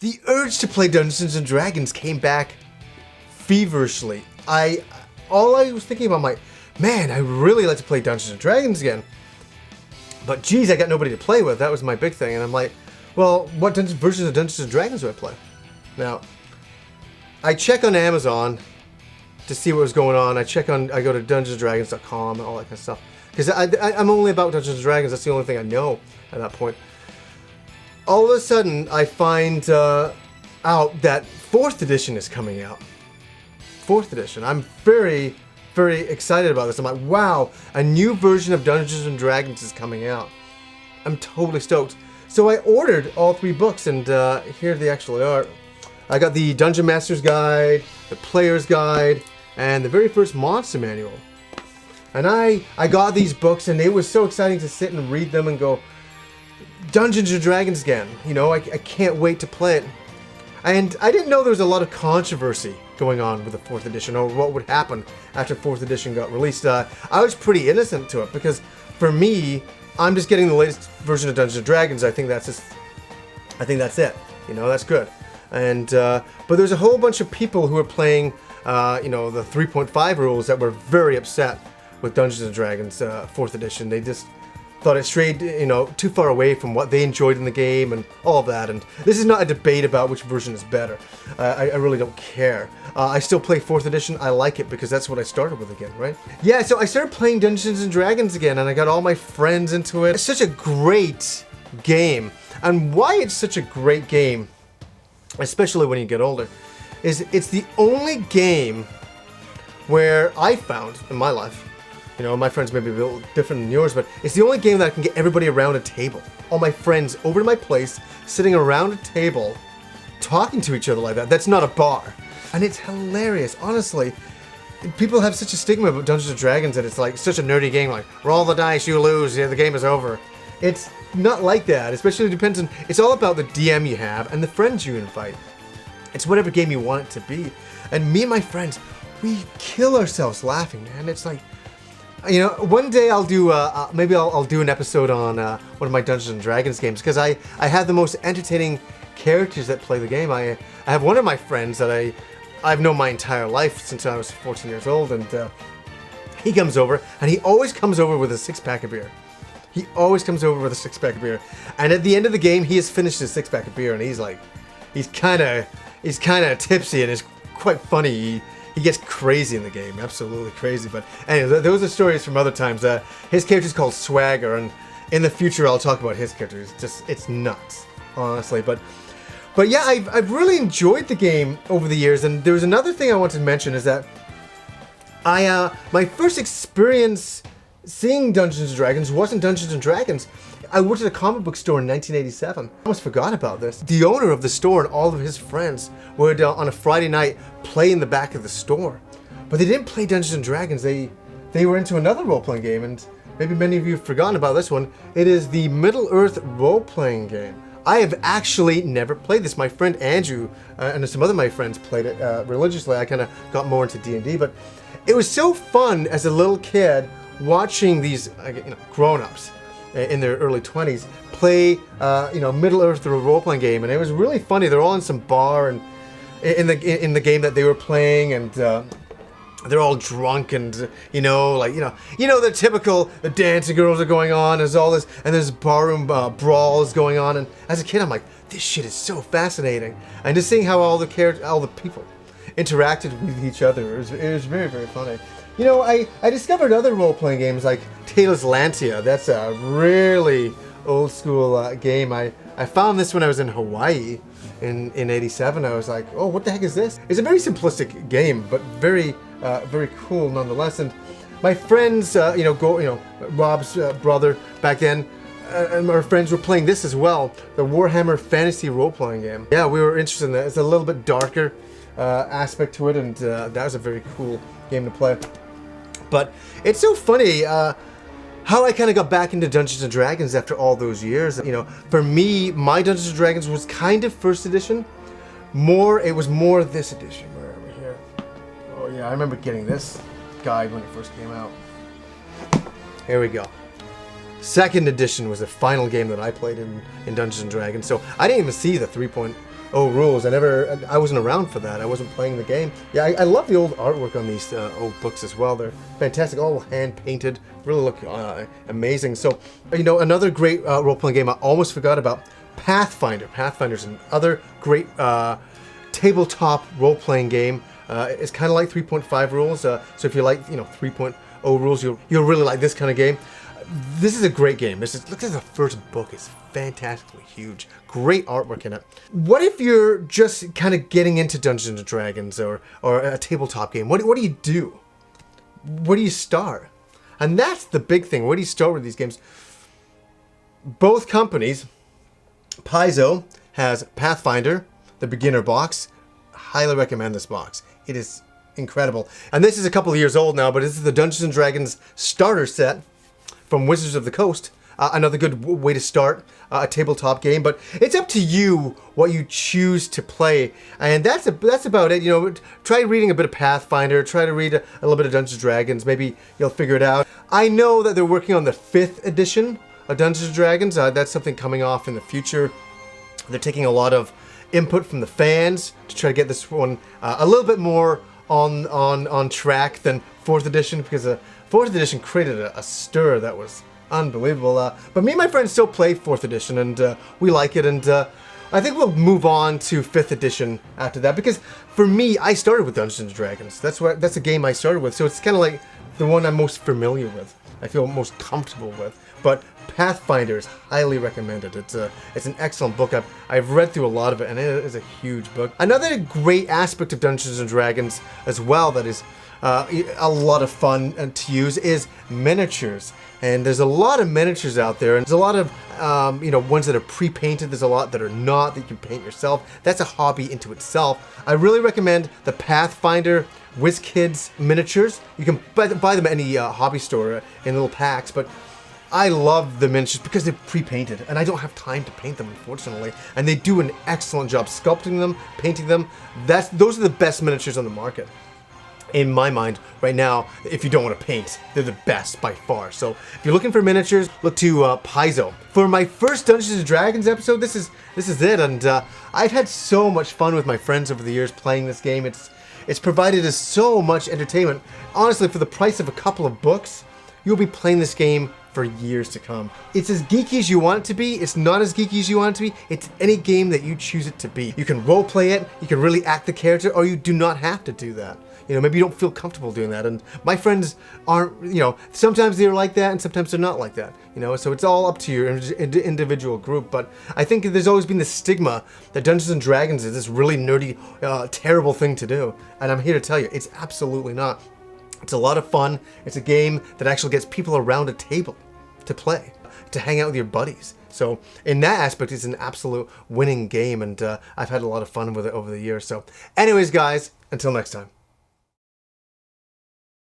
The urge to play Dungeons and Dragons came back feverishly. All I was thinking about, man, I really like to play Dungeons and Dragons again. But geez, I got nobody to play with. That was my big thing. And I'm like, well, what versions of Dungeons and Dragons do I play? Now, I check on Amazon to see what was going on. I go to dungeonsdragons.com and all that kind of stuff. Because I'm only about Dungeons and Dragons. That's the only thing I know at that point. All of a sudden, I find out that 4th edition is coming out. 4th edition. I'm very, very excited about this. I'm like, wow, a new version of Dungeons and Dragons is coming out. I'm totally stoked. So I ordered all 3 books, and here they actually are. I got the Dungeon Master's Guide, the Player's Guide, and the very first Monster Manual. And I got these books, and it was so exciting to sit and read them and go, Dungeons and Dragons again. You know, I can't wait to play it. And I didn't know there was a lot of controversy going on with the 4th edition, or what would happen after 4th edition got released. I was pretty innocent to it, because for me, I'm just getting the latest version of Dungeons and Dragons. I think that's it. You know, that's good. And but there's a whole bunch of people who are playing, the 3.5 rules that were very upset with Dungeons and Dragons 4th edition. They just thought it strayed, too far away from what they enjoyed in the game and all of that. And this is not a debate about which version is better. I really don't care. I still play 4th edition. I like it because that's what I started with again, right? Yeah, so I started playing Dungeons and Dragons again, and I got all my friends into it. It's such a great game. And why it's such a great game, especially when you get older, is it's the only game where I found in my life, my friends may be a little different than yours, but it's the only game that I can get everybody around a table. All my friends over to my place, sitting around a table, talking to each other like that. That's not a bar. And it's hilarious, honestly. People have such a stigma about Dungeons and Dragons that it's like such a nerdy game, like, roll the dice, you lose, the game is over. It's not like that, especially depends on, it's all about the DM you have and the friends you invite. It's whatever game you want it to be. And me and my friends, we kill ourselves laughing, man. It's like, one day I'll do, maybe I'll do an episode on one of my Dungeons and Dragons games, because I have the most entertaining characters that play the game. I have one of my friends that I've known my entire life since I was 14 years old, and he comes over, and he always comes over with a 6-pack of beer. He always comes over with a 6-pack of beer, and at the end of the game, he has finished his 6-pack of beer, and he's kind of tipsy, and it's quite funny. He gets crazy in the game, absolutely crazy. But anyway, those are stories from other times. His character's called Swagger, and in the future I'll talk about his character. It's nuts, honestly. But yeah, I've really enjoyed the game over the years. And there's another thing I wanted to mention is that my first experience seeing Dungeons and Dragons wasn't Dungeons and Dragons. I worked at a comic book store in 1987. I almost forgot about this. The owner of the store and all of his friends would, on a Friday night, play in the back of the store. But they didn't play Dungeons and Dragons. They were into another role-playing game, and maybe many of you have forgotten about this one. It is the Middle-earth role-playing game. I have actually never played this. My friend Andrew and some other of my friends played it religiously. I kind of got more into D&D, but it was so fun as a little kid watching these grown-ups in their early 20s play Middle-earth role-playing game, and it was really funny. They're all in some bar and in the game that they were playing, and they're all drunk, and the typical, the dancing girls are going on, there's all this, and there's barroom brawls going on, and as a kid I'm like, this shit is so fascinating. And just seeing how all the people interacted with each other, it was very, very funny. I discovered other role-playing games like Tales Lantia. That's a really old-school game. I found this when I was in Hawaii in 87. I was like, oh, what the heck is this? It's a very simplistic game, but very, very cool nonetheless. And my friends, Rob's brother back then, and our friends were playing this as well, the Warhammer Fantasy role-playing game. Yeah, we were interested in that. It's a little bit darker aspect to it, and that was a very cool game to play. But it's so funny how I kind of got back into Dungeons & Dragons after all those years. For me, my Dungeons & Dragons was kind of first edition. It was more this edition. Where are we here? Oh yeah, I remember getting this guide when it first came out. Here we go. Second edition was the final game that I played in Dungeons & Dragons. So I didn't even see the rules. I wasn't around for that. I wasn't playing the game. Yeah, I love the old artwork on these old books as well. They're fantastic, all hand painted, really look amazing. So, another great role-playing game I almost forgot about, Pathfinder. Pathfinder's another great tabletop role-playing game. It's kind of like 3.5 rules. So if you like, 3.0 rules, you'll really like this kind of game. This is a great game. Look at the first book. It's fantastically huge. Great artwork in it. What if you're just kind of getting into Dungeons and Dragons or a tabletop game? What do you do? Where do you start? And that's the big thing. Where do you start with these games? Both companies, Paizo has Pathfinder, the beginner box. Highly recommend this box. It is incredible. And this is a couple of years old now, but this is the Dungeons and Dragons starter set from Wizards of the Coast. Another good way to start a tabletop game, but it's up to you what you choose to play, and that's about it. Try reading a bit of Pathfinder, try to read a little bit of Dungeons and Dragons, maybe you'll figure it out. I know that they're working on the 5th edition of Dungeons and Dragons. That's something coming off in the future. They're taking a lot of input from the fans to try to get this one a little bit more on track than 4th edition, because 4th edition created a stir that was unbelievable. But me and my friends still play 4th edition, and we like it, and I think we'll move on to 5th edition after that, because for me, I started with Dungeons and Dragons. That's a game I started with, so it's kind of like the one I'm most familiar with. I feel most comfortable with. But Pathfinder is highly recommended. It's an excellent book. I've read through a lot of it, and it is a huge book. Another great aspect of Dungeons and Dragons as well that is a lot of fun to use is miniatures. And there's a lot of miniatures out there, and there's a lot of ones that are pre-painted. There's a lot that are not, that you can paint yourself. That's a hobby into itself. I really recommend the Pathfinder WizKids miniatures. You can buy them at any hobby store in little packs, but I love the miniatures because they're pre-painted, and I don't have time to paint them, unfortunately. And they do an excellent job sculpting them, painting them. Those are the best miniatures on the market. In my mind, right now, if you don't want to paint, they're the best by far. So if you're looking for miniatures, look to Paizo. For my first Dungeons and Dragons episode, this is it, and I've had so much fun with my friends over the years playing this game. It's provided us so much entertainment. Honestly, for the price of a couple of books, you'll be playing this game for years to come. It's as geeky as you want it to be. It's not as geeky as you want it to be. It's any game that you choose it to be. You can role play it, you can really act the character, or you do not have to do that. Maybe you don't feel comfortable doing that. And my friends aren't, sometimes they're like that and sometimes they're not like that. So it's all up to your individual group. But I think there's always been this stigma that Dungeons and Dragons is this really nerdy, terrible thing to do. And I'm here to tell you, it's absolutely not. It's a lot of fun. It's a game that actually gets people around a table to play, to hang out with your buddies. So in that aspect, it's an absolute winning game, and I've had a lot of fun with it over the years. So anyways, guys, until next time.